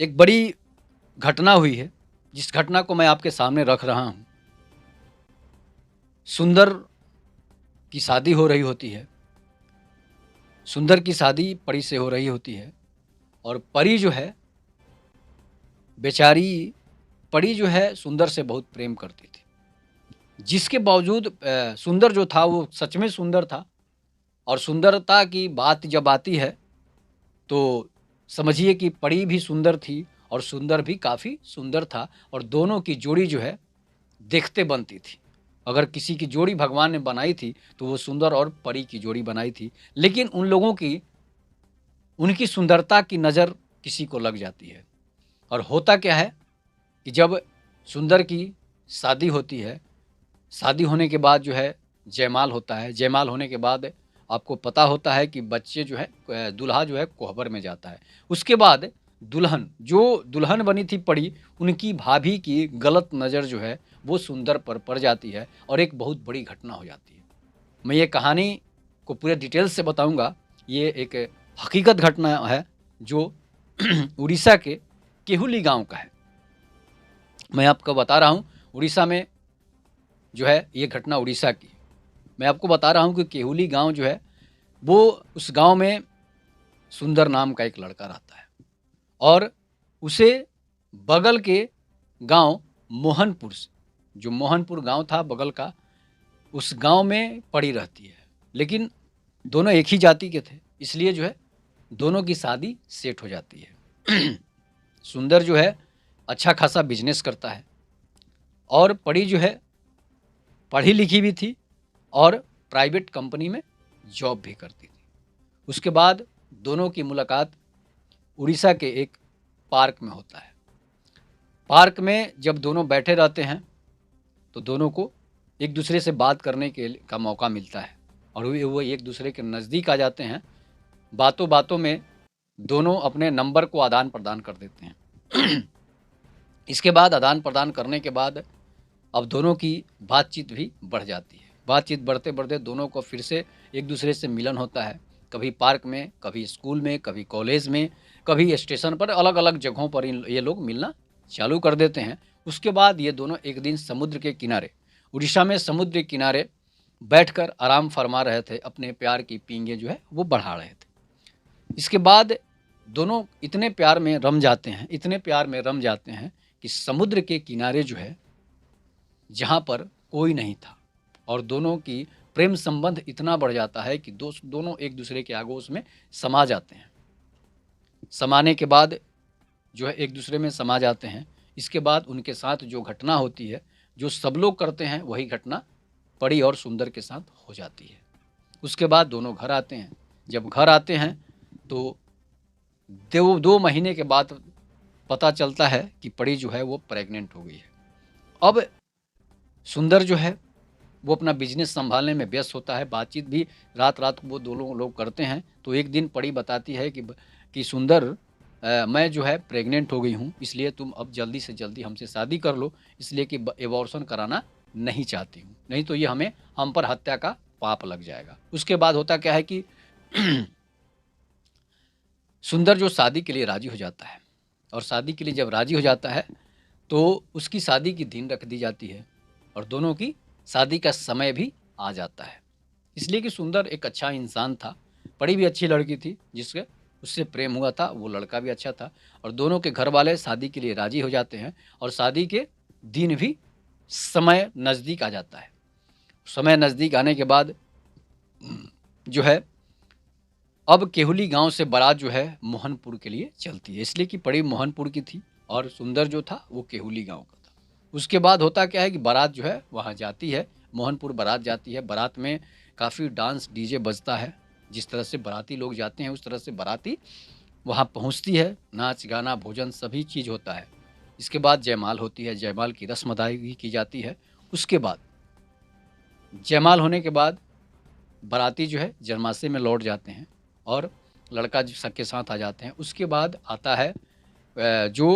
एक बड़ी घटना हुई है, जिस घटना को मैं आपके सामने रख रहा हूँ। सुंदर की शादी हो रही होती है, सुंदर की शादी परी से हो रही होती है और परी जो है, बेचारी परी जो है सुंदर से बहुत प्रेम करती थी। जिसके बावजूद सुंदर जो था वो सच में सुंदर था और सुंदरता की बात जब आती है, तो समझिए कि परी भी सुंदर थी और सुंदर भी काफ़ी सुंदर था और दोनों की जोड़ी जो है देखते बनती थी। अगर किसी की जोड़ी भगवान ने बनाई थी, तो वो सुंदर और परी की जोड़ी बनाई थी। लेकिन उन लोगों की उनकी सुंदरता की नज़र किसी को लग जाती है और होता क्या है कि जब सुंदर की शादी होती है, शादी होने के बाद जो है जयमाल होता है। जयमाल होने के बाद आपको पता होता है कि बच्चे जो है दूल्हा जो है कोहबर में जाता है। उसके बाद दुल्हन जो दुल्हन बनी थी परी, उनकी भाभी की गलत नज़र जो है वो सुंदर पर पड़ जाती है और एक बहुत बड़ी घटना हो जाती है। मैं ये कहानी को पूरे डिटेल से बताऊँगा। ये एक हकीकत घटना है जो उड़ीसा के केहुली गाँव का है। मैं आपको बता रहा हूँ उड़ीसा में जो है ये घटना उड़ीसा की। मैं आपको बता रहा हूँ कि केहुली गाँव जो है, वो उस गाँव में सुंदर नाम का एक लड़का रहता है और उसे बगल के गाँव मोहनपुर से, जो मोहनपुर गाँव था बगल का, उस गाँव में पड़ी रहती है। लेकिन दोनों एक ही जाति के थे, इसलिए जो है दोनों की शादी सेट हो जाती है। सुंदर जो है अच्छा खासा बिजनेस करता है और परी जो है पढ़ी लिखी भी थी और प्राइवेट कंपनी में जॉब भी करती थी। उसके बाद दोनों की मुलाकात उड़ीसा के एक पार्क में होता है। पार्क में जब दोनों बैठे रहते हैं, तो दोनों को एक दूसरे से बात करने का मौका मिलता है और वो एक दूसरे के नज़दीक आ जाते हैं। बातों बातों में दोनों अपने नंबर को आदान प्रदान कर देते हैं। इसके बाद आदान प्रदान करने के बाद अब दोनों की बातचीत भी बढ़ जाती है। बातचीत बढ़ते बढ़ते दोनों को फिर से एक दूसरे से मिलन होता है। कभी पार्क में, कभी स्कूल में, कभी कॉलेज में, कभी स्टेशन पर, अलग अलग जगहों पर ये लोग मिलना चालू कर देते हैं। उसके बाद ये दोनों एक दिन समुद्र के किनारे, उड़ीसा में समुद्र के किनारे बैठकर आराम फरमा रहे थे। अपने प्यार की पींगे जो है वो बढ़ा रहे थे। इसके बाद दोनों इतने प्यार में रम जाते हैं, इतने प्यार में रम जाते हैं कि समुद्र के किनारे जो है, जहाँ पर कोई नहीं था और दोनों की प्रेम संबंध इतना बढ़ जाता है कि दोनों एक दूसरे के आगोश में समा जाते हैं। समाने के बाद जो है एक दूसरे में समा जाते हैं। इसके बाद उनके साथ जो घटना होती है, जो सब लोग करते हैं, वही घटना परी और सुंदर के साथ हो जाती है। उसके बाद दोनों घर आते हैं। जब घर आते हैं तो 2 महीने के बाद पता चलता है कि परी जो है वो प्रेग्नेंट हो गई है। अब सुंदर जो है वो अपना बिजनेस संभालने में व्यस्त होता है। बातचीत भी रात-रात को वो दोनों लोग करते हैं। तो एक दिन परी बताती है कि सुंदर, मैं जो है प्रेग्नेंट हो गई हूँ, इसलिए तुम अब जल्दी से जल्दी हमसे शादी कर लो, इसलिए कि एबॉर्शन कराना नहीं चाहती हूँ। नहीं तो ये हम पर हत्या का पाप लग जाएगा। उसके बाद होता क्या है कि सुंदर जो शादी के लिए राज़ी हो जाता है और शादी के लिए जब राज़ी हो जाता है, तो उसकी शादी की दिन रख दी जाती है और दोनों की शादी का समय भी आ जाता है। इसलिए कि सुंदर एक अच्छा इंसान था, परी भी अच्छी लड़की थी, जिससे उससे प्रेम हुआ था, वो लड़का भी अच्छा था और दोनों के घर वाले शादी के लिए राज़ी हो जाते हैं और शादी के दिन भी समय नज़दीक आ जाता है। समय नज़दीक आने के बाद जो है, अब केहुली गाँव से बारात जो है मोहनपुर के लिए चलती है, इसलिए कि परी मोहनपुर की थी और सुंदर जो था वो केहुली गाँव का था। उसके बाद होता क्या है कि बारात जो है वहाँ जाती है, मोहनपुर बारात जाती है। बारात में काफ़ी डांस डीजे बजता है। जिस तरह से बाराती लोग जाते हैं, उस तरह से बाराती वहाँ पहुँचती है। नाच गाना भोजन सभी चीज़ होता है। इसके बाद जयमाल होती है, जयमाल की रस्म अदायगी की जाती है। उसके बाद जयमाल होने के बाद बाराती जो है जरमासे में लौट जाते हैं और लड़का जो सबके साथ आ जाते हैं। उसके बाद आता है जो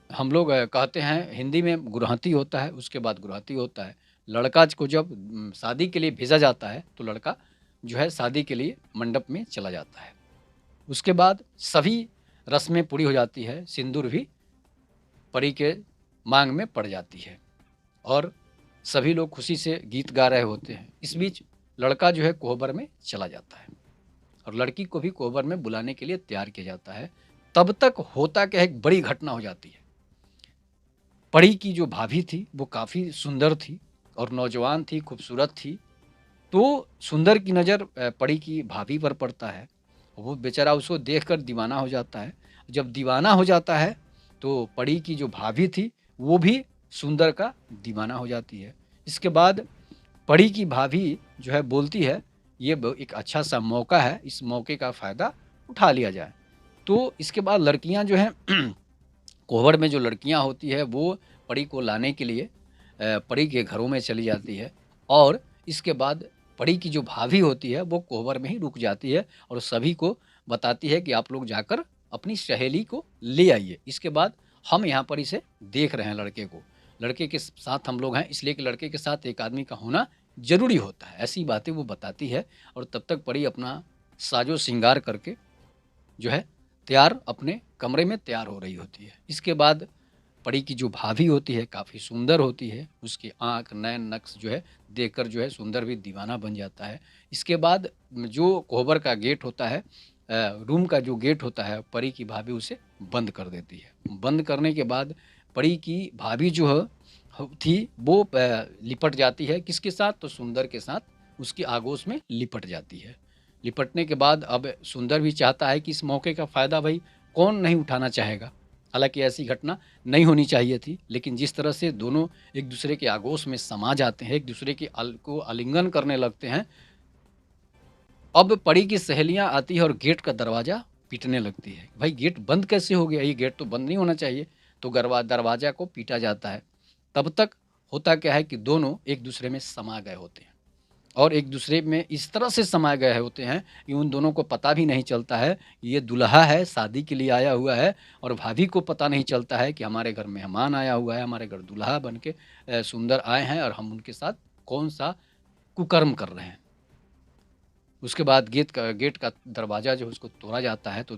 हम लोग कहते हैं हिंदी में गुरहती होता है। उसके बाद गुरहती होता है। लड़का को जब शादी के लिए भेजा जाता है, तो लड़का जो है शादी के लिए मंडप में चला जाता है। उसके बाद सभी रस्में पूरी हो जाती है, सिंदूर भी परी के मांग में पड़ जाती है और सभी लोग खुशी से गीत गा रहे होते हैं। इस बीच लड़का जो है कोहबर में चला जाता है और लड़की को भी कोहबर में बुलाने के लिए तैयार किया जाता है। तब तक होता क्या है, एक बड़ी घटना हो जाती है। परी की जो भाभी थी वो काफ़ी सुंदर थी और नौजवान थी, खूबसूरत थी। तो सुंदर की नज़र परी की भाभी पर पड़ता है। वो बेचारा उसको देखकर दीवाना हो जाता है। जब दीवाना हो जाता है तो परी की जो भाभी थी वो भी सुंदर का दीवाना हो जाती है। इसके बाद परी की भाभी जो है बोलती है, ये एक अच्छा सा मौका है, इस मौके का फ़ायदा उठा लिया जाए। तो इसके बाद लड़कियां जो हैं कोहबर में जो लड़कियां होती है वो परी को लाने के लिए परी के घरों में चली जाती है और इसके बाद परी की जो भाभी होती है वो कोहबर में ही रुक जाती है और सभी को बताती है कि आप लोग जाकर अपनी सहेली को ले आइए। इसके बाद हम यहाँ पर इसे देख रहे हैं लड़के को, लड़के के साथ हम लोग हैं, इसलिए कि लड़के के साथ एक आदमी का होना ज़रूरी होता है। ऐसी बातें वो बताती है और तब तक परी अपना साजो श्रृंगार करके जो है तैयार अपने कमरे में तैयार हो रही होती है। इसके बाद परी की जो भाभी होती है काफ़ी सुंदर होती है, उसकी आँख, नैन, नक्श जो है देखकर जो है सुंदर भी दीवाना बन जाता है। इसके बाद जो कोहबर का गेट होता है, रूम का जो गेट होता है, परी की भाभी उसे बंद कर देती है। बंद करने के बाद परी की भाभी जो है थी वो लिपट जाती है, किसके साथ? तो सुंदर के साथ उसकी आगोश में लिपट जाती है। लिपटने के बाद अब सुंदर भी चाहता है कि इस मौके का फ़ायदा भाई कौन नहीं उठाना चाहेगा। हालाँकि ऐसी घटना नहीं होनी चाहिए थी, लेकिन जिस तरह से दोनों एक दूसरे के आगोश में समा जाते हैं, एक दूसरे की को आलिंगन करने लगते हैं। अब परी की सहेलियाँ आती है और गेट का दरवाज़ा पीटने लगती है। भाई गेट बंद कैसे हो गया? ये गेट तो बंद नहीं होना चाहिए। तो दरवाज़ा को पीटा जाता है। तब तक होता क्या है कि दोनों एक दूसरे में समा गए होते हैं और एक दूसरे में इस तरह से समा गए होते हैं कि उन दोनों को पता भी नहीं चलता है कि ये दूल्हा है, शादी के लिए आया हुआ है और भाभी को पता नहीं चलता है कि हमारे घर मेहमान आया हुआ है, हमारे घर दूल्हा बन के सुंदर आए हैं और हम उनके साथ कौन-सा कुकर्म कर रहे हैं। उसके बाद गेट का दरवाज़ा जो है उसको तोड़ा जाता है। तो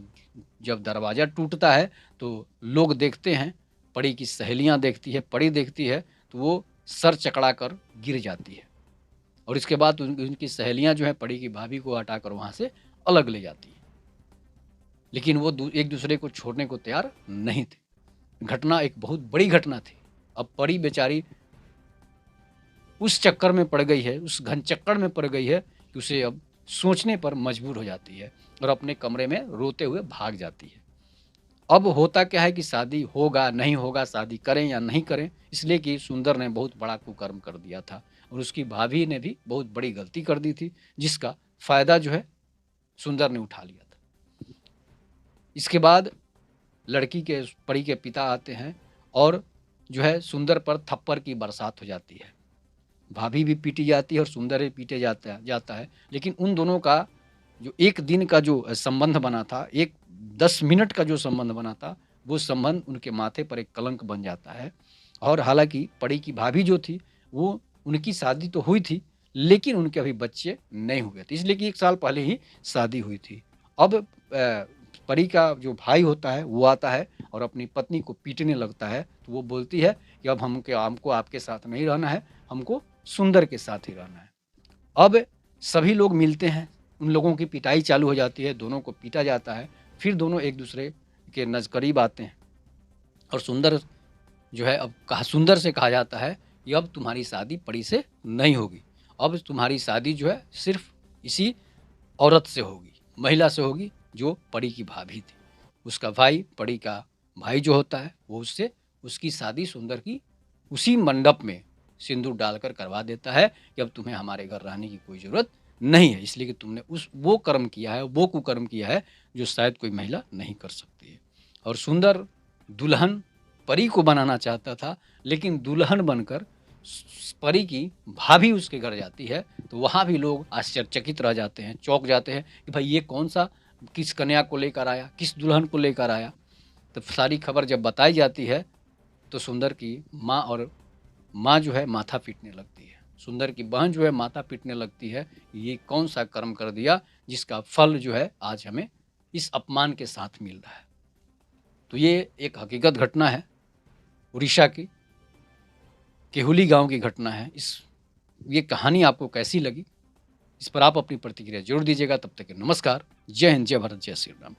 जब दरवाज़ा टूटता है तो लोग देखते हैं, परी की सहेलियाँ देखती है, परी देखती है तो वो सर चकरा कर गिर जाती है और इसके बाद उनकी सहेलियाँ जो हैं परी की भाभी को हटाकर वहाँ से अलग ले जाती हैं। लेकिन वो एक दूसरे को छोड़ने को तैयार नहीं थे। घटना एक बहुत बड़ी घटना थी। अब परी बेचारी उस चक्कर में पड़ गई है, उस घनचक्कर में पड़ गई है कि उसे अब सोचने पर मजबूर हो जाती है और अपने कमरे में रोते हुए भाग जाती है। अब होता क्या है कि शादी होगा, नहीं होगा, शादी करें या नहीं करें, इसलिए कि सुंदर ने बहुत बड़ा कुकर्म कर दिया था और उसकी भाभी ने भी बहुत बड़ी गलती कर दी थी, जिसका फ़ायदा जो है सुंदर ने उठा लिया था। इसके बाद लड़की के परी के पिता आते हैं और जो है सुंदर पर थप्पड़ की बरसात हो जाती है। भाभी भी पीटी जाती है और सुंदर भी पीटे जाता है। लेकिन उन दोनों का जो एक दिन का जो संबंध बना था, एक 10 मिनट का जो संबंध बना था, वो संबंध उनके माथे पर एक कलंक बन जाता है। और हालाँकि परी की भाभी जो थी, वो उनकी शादी तो हुई थी, लेकिन उनके अभी बच्चे नहीं हुए थे, इसलिए कि 1 साल पहले ही शादी हुई थी। अब परी का जो भाई होता है, वो आता है और अपनी पत्नी को पीटने लगता है, तो वो बोलती है कि अब हमको आपके साथ नहीं रहना है, हमको सुंदर के साथ ही रहना है। अब सभी लोग मिलते हैं, उन लोगों की पिटाई चालू हो जाती है, दोनों को पीटा जाता है, फिर दोनों एक दूसरे के करीब आते हैं और सुंदर जो है अब सुंदर से कहा जाता है कि अब तुम्हारी शादी परी से नहीं होगी, अब तुम्हारी शादी जो है सिर्फ इसी औरत से होगी, महिला से होगी जो परी की भाभी थी। उसका भाई, परी का भाई जो होता है, वो उससे उसकी शादी सुंदर की उसी मंडप में सिंदूर डालकर करवा देता है कि अब तुम्हें हमारे घर रहने की कोई ज़रूरत नहीं है, इसलिए कि तुमने वो कर्म किया है, वो कुकर्म किया है जो शायद कोई महिला नहीं कर सकती है। और सुंदर दुल्हन परी को बनाना चाहता था, लेकिन दुल्हन बनकर परी की भाभी उसके घर जाती है, तो वहाँ भी लोग आश्चर्यचकित रह जाते हैं, चौंक जाते हैं कि भाई ये कौन-सा किस कन्या को लेकर आया, किस दुल्हन को लेकर आया। तो सारी खबर जब बताई जाती है, तो सुंदर की माँ जो है माथा पीटने लगती है। सुंदर की बहन जो है माथा पीटने लगती है, ये कौन-सा कर्म कर दिया जिसका फल जो है आज हमें इस अपमान के साथ मिल रहा है। तो ये एक हकीकत घटना है, उड़ीसा की केहुली गाँव की घटना है। ये कहानी आपको कैसी लगी? इस पर आप अपनी प्रतिक्रिया ज़रूर दीजिएगा। तब तक के नमस्कार। जय हिंद, जय भारत, जय श्री राम।